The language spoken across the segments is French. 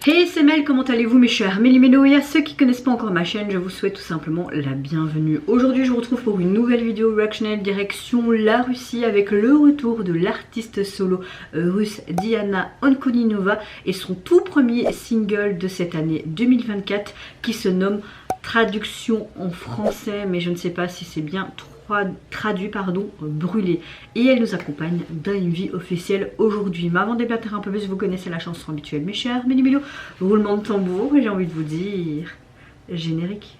Hey, c'est Mel, comment allez-vous mes chers Mélimélo? Et à ceux qui ne connaissent pas encore ma chaîne, je vous souhaite tout simplement la bienvenue. Aujourd'hui je vous retrouve pour une nouvelle vidéo reactionnelle direction la Russie avec le retour de l'artiste solo russe Diana Ankoninova et son tout premier single de cette année 2024 qui se nomme Traduction en français, mais je ne sais pas si c'est bien traduit, brûlé. Et elle nous accompagne dans une vie officielle aujourd'hui. Mais avant de débattre un peu plus, vous connaissez la chanson habituelle mes chers Mélimélo, roulement de tambour et j'ai envie de vous dire générique.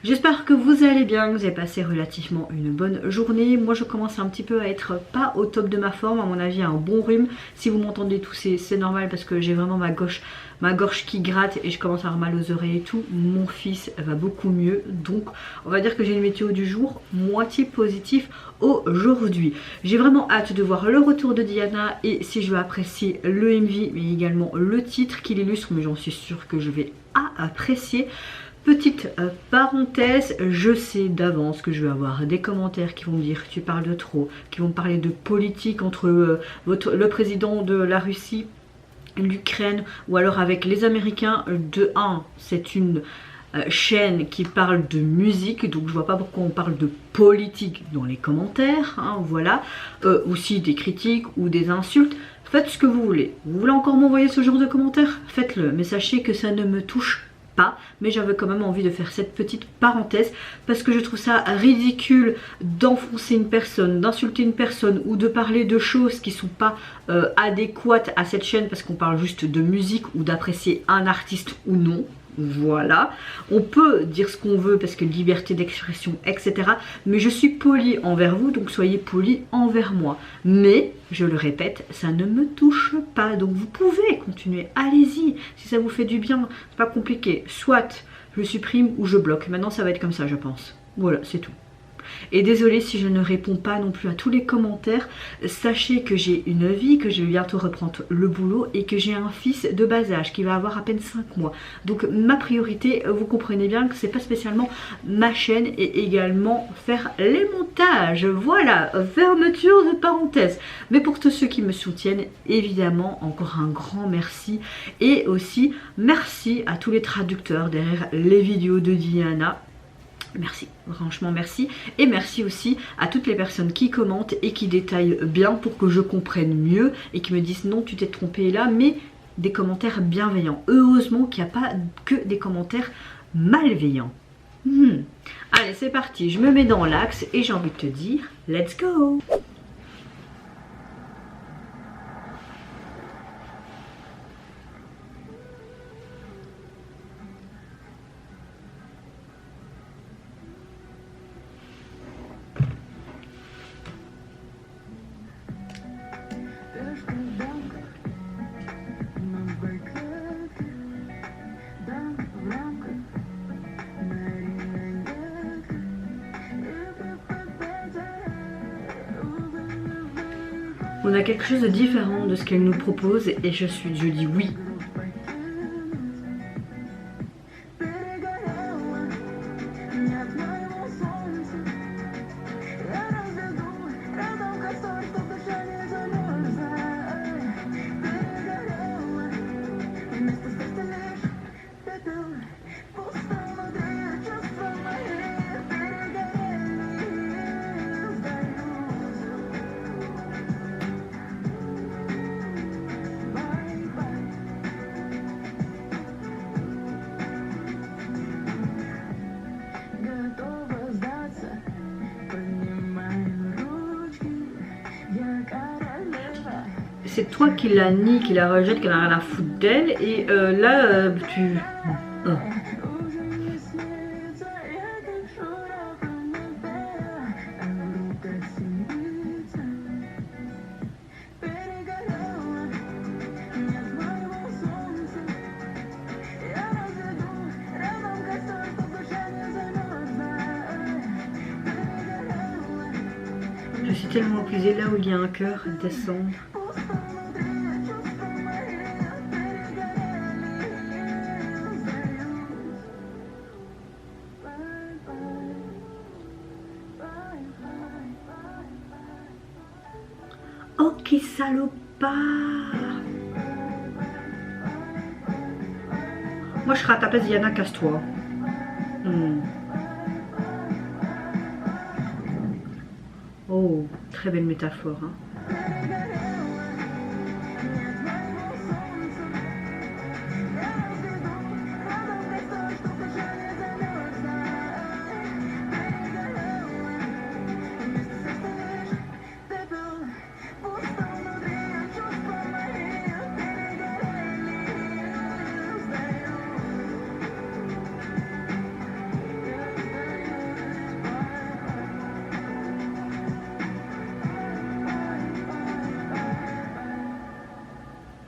J'espère que vous allez bien, que vous avez passé relativement une bonne journée. Moi je commence un petit peu à être pas au top de ma forme, à mon avis un bon rhume. Si vous m'entendez tousser, c'est normal parce que j'ai vraiment ma gorge qui gratte et je commence à avoir mal aux oreilles et tout. Mon fils va beaucoup mieux, donc on va dire que j'ai une météo du jour moitié positif aujourd'hui. J'ai vraiment hâte de voir le retour de Diana et si je vais apprécier le MV mais également le titre qui l'illustre, mais j'en suis sûre que je vais apprécier. Petite parenthèse, je sais d'avance que je vais avoir des commentaires qui vont me dire tu parles de trop, qui vont me parler de politique entre le président de la Russie, l'Ukraine ou alors avec les Américains. De 1, c'est une chaîne qui parle de musique, donc je vois pas pourquoi on parle de politique dans les commentaires, hein, voilà. Aussi des critiques ou des insultes. Faites ce que vous voulez. Vous voulez encore m'envoyer ce genre de commentaires? Faites-le, mais sachez que ça ne me touche pas, mais j'avais quand même envie de faire cette petite parenthèse parce que je trouve ça ridicule d'enfoncer une personne, d'insulter une personne ou de parler de choses qui sont pas adéquates à cette chaîne parce qu'on parle juste de musique ou d'apprécier un artiste ou non. Voilà, on peut dire ce qu'on veut parce que liberté d'expression, etc. Mais je suis polie envers vous, donc soyez polis envers moi. Mais, je le répète, ça ne me touche pas. Donc vous pouvez continuer, allez-y. Si ça vous fait du bien, c'est pas compliqué. Soit je supprime ou je bloque. Maintenant ça va être comme ça je pense. Voilà, c'est tout. Et désolée si je ne réponds pas non plus à tous les commentaires. Sachez que j'ai une vie, que je vais bientôt reprendre le boulot et que j'ai un fils de bas âge qui va avoir à peine 5 mois. Donc ma priorité, vous comprenez bien que c'est pas spécialement ma chaîne et également faire les montages. Voilà, fermeture de parenthèse. Mais pour tous ceux qui me soutiennent, évidemment, encore un grand merci. Et aussi, merci à tous les traducteurs derrière les vidéos de Diana. Merci, franchement merci. Et merci aussi à toutes les personnes qui commentent et qui détaillent bien pour que je comprenne mieux et qui me disent non tu t'es trompé là, mais des commentaires bienveillants. Heureusement qu'il n'y a pas que des commentaires malveillants. Allez c'est parti, je me mets dans l'axe et j'ai envie de te dire let's go. On a quelque chose de différent de ce qu'elle nous propose et je dis oui. C'est toi qui la nie, qui la rejette, qui n'a rien à foutre d'elle. Et là, tu... Je suis tellement épuisée, là où il y a un cœur, descendre. Oh, qui salopard! Moi, je serai à ta place, Diana, casse-toi. Oh, très belle métaphore. Hein.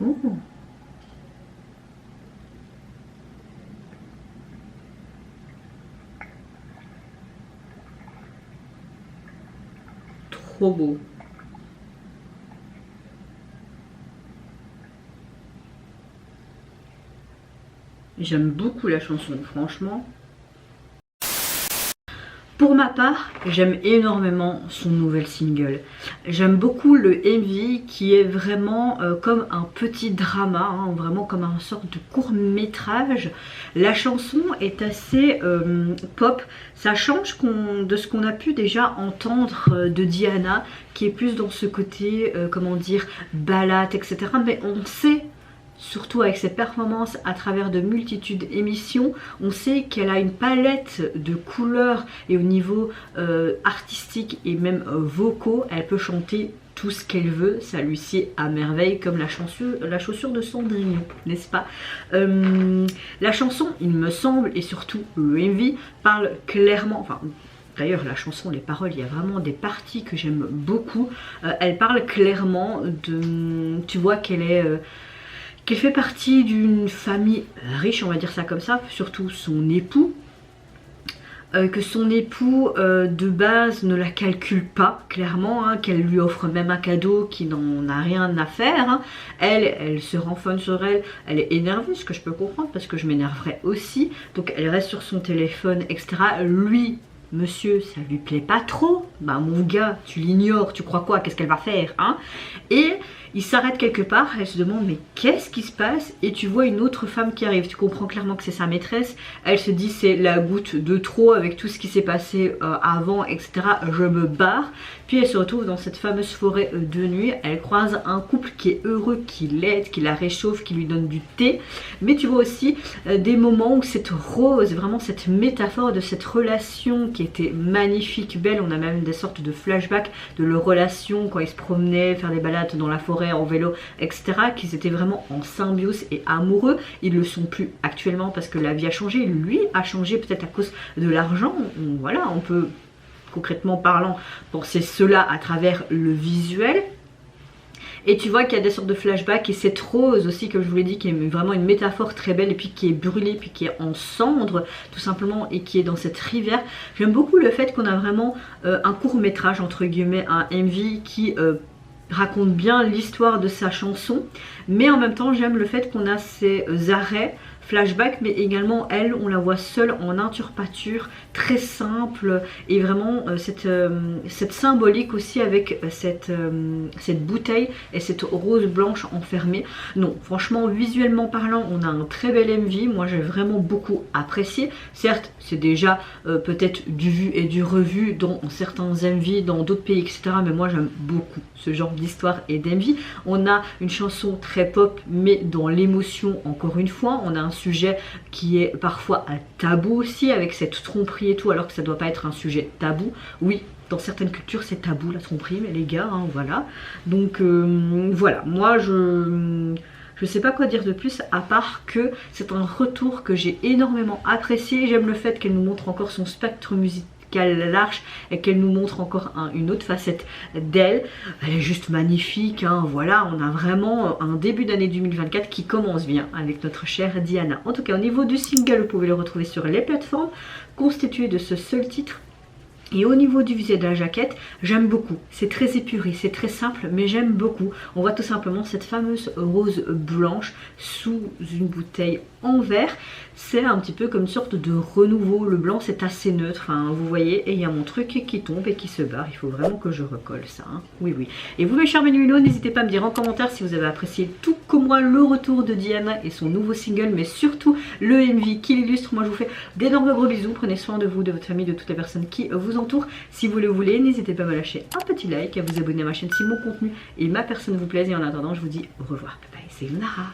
Oh. Trop beau. J'aime beaucoup la chanson, franchement. Pour ma part, j'aime énormément son nouvel single. J'aime beaucoup le MV qui est vraiment comme un petit drama, hein, vraiment comme une sorte de court métrage. La chanson est assez pop, ça change de ce qu'on a pu déjà entendre de Diana, qui est plus dans ce côté, comment dire, ballade, etc. Mais on sait, surtout avec ses performances à travers de multitudes d'émissions, on sait qu'elle a une palette de couleurs et au niveau artistique et même vocaux, elle peut chanter tout ce qu'elle veut, ça lui sied à merveille comme la chaussure de Cendrillon, n'est-ce pas? La chanson, il me semble, et surtout le MV, parle clairement, enfin d'ailleurs la chanson, les paroles, il y a vraiment des parties que j'aime beaucoup. Elle parle clairement de, tu vois qu'elle est... qu'elle fait partie d'une famille riche, on va dire ça comme ça, surtout son époux, que son époux de base ne la calcule pas clairement, hein, qu'elle lui offre même un cadeau qui n'en a rien à faire, hein. Elle se renfonne sur elle, elle est énervée, ce que je peux comprendre parce que je m'énerverais aussi, donc elle reste sur son téléphone, etc. Lui, monsieur, ça lui plaît pas trop, bah mon gars, tu l'ignores, tu crois quoi, qu'est-ce qu'elle va faire, hein? Et il s'arrête quelque part, elle se demande mais qu'est-ce qui se passe? Et tu vois une autre femme qui arrive, tu comprends clairement que c'est sa maîtresse, elle se dit c'est la goutte de trop avec tout ce qui s'est passé avant, etc. Je me barre, puis elle se retrouve dans cette fameuse forêt de nuit, elle croise un couple qui est heureux, qui l'aide, qui la réchauffe, qui lui donne du thé, mais tu vois aussi des moments où cette rose, vraiment cette métaphore de cette relation qui était magnifique, belle, on a même des sortes de flashbacks de leur relation quand ils se promenaient, faire des balades dans la forêt en vélo, etc., qu'ils étaient vraiment en symbiose et amoureux. Ils le sont plus actuellement parce que la vie a changé, lui a changé peut-être à cause de l'argent. Voilà, on peut concrètement parlant penser cela à travers le visuel. Et tu vois qu'il y a des sortes de flashbacks et cette rose aussi, comme je vous l'ai dit, qui est vraiment une métaphore très belle et puis qui est brûlée, puis qui est en cendres tout simplement et qui est dans cette rivière. J'aime beaucoup le fait qu'on a vraiment un court métrage entre guillemets, un MV qui raconte bien l'histoire de sa chanson, mais en même temps j'aime le fait qu'on a ces arrêts flashback, mais également elle, on la voit seule en interpature, très simple, et vraiment cette symbolique aussi avec cette bouteille et cette rose blanche enfermée. Non, franchement, visuellement parlant, on a un très bel MV, moi j'ai vraiment beaucoup apprécié. Certes, c'est déjà peut-être du vu et du revu dans certains MV, dans d'autres pays, etc. Mais moi j'aime beaucoup ce genre d'histoire et d'MV. On a une chanson très pop, mais dans l'émotion, encore une fois, on a un sujet qui est parfois un tabou aussi, avec cette tromperie et tout, alors que ça doit pas être un sujet tabou. Oui, dans certaines cultures c'est tabou la tromperie, mais les gars, hein, voilà. Donc voilà, moi je sais pas quoi dire de plus à part que c'est un retour que j'ai énormément apprécié. J'aime le fait qu'elle nous montre encore son spectre musical large et qu'elle nous montre encore une autre facette d'elle. Elle est juste magnifique, hein, voilà, on a vraiment un début d'année 2024 qui commence bien avec notre chère Diana. En tout cas, au niveau du single, vous pouvez le retrouver sur les plateformes, constitué de ce seul titre. Et au niveau du visuel de la jaquette, j'aime beaucoup. C'est très épuré, c'est très simple, mais j'aime beaucoup. On voit tout simplement cette fameuse rose blanche sous une bouteille en verre. C'est un petit peu comme une sorte de renouveau. Le blanc, c'est assez neutre, enfin, vous voyez. Et il y a mon truc qui tombe et qui se barre. Il faut vraiment que je recolle ça, hein. Oui, oui. Et vous, mes chers Menuinos, n'hésitez pas à me dire en commentaire si vous avez apprécié tout comme moi le retour de Diana et son nouveau single, mais surtout le MV qui l'illustre. Moi, je vous fais d'énormes gros bisous. Prenez soin de vous, de votre famille, de toutes les personnes qui vous entourent. Si vous le voulez, n'hésitez pas à me lâcher un petit like, à vous abonner à ma chaîne si mon contenu et ma personne vous plaisent. Et en attendant, je vous dis au revoir. Bye bye, c'est Lunara.